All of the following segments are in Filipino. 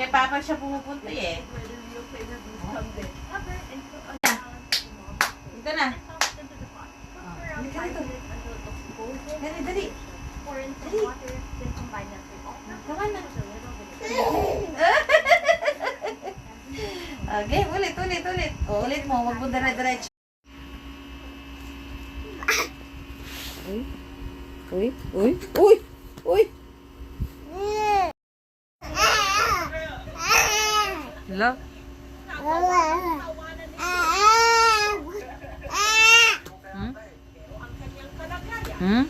Kay Papa siya pumupunta eh. Dito na. Dali, dali. Tama na. Okay, ulit. O, ulit mo. Huwag mo dire-diretso. Uy. Hello? Hmm?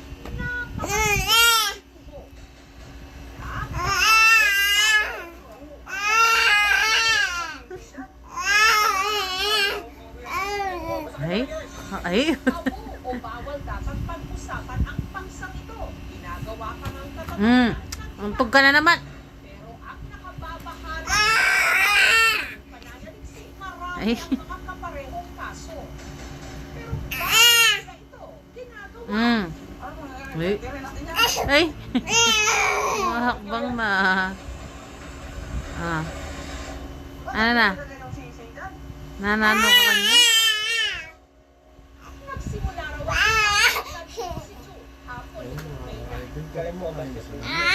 Ay. O bawal dapat pag-usapan ang pangsang ito. Ginagawa ka ng katotohanan. Untog ka na naman. Pero ang nakababahala ng pananaliksik, marami ang mga kaparehong kaso. Pero bakit na ito ginagawa? Ay. Mahakbang na. Ano na? Nanano ka kanya? Nagsimula raw ang si Jude hapon nito May 9.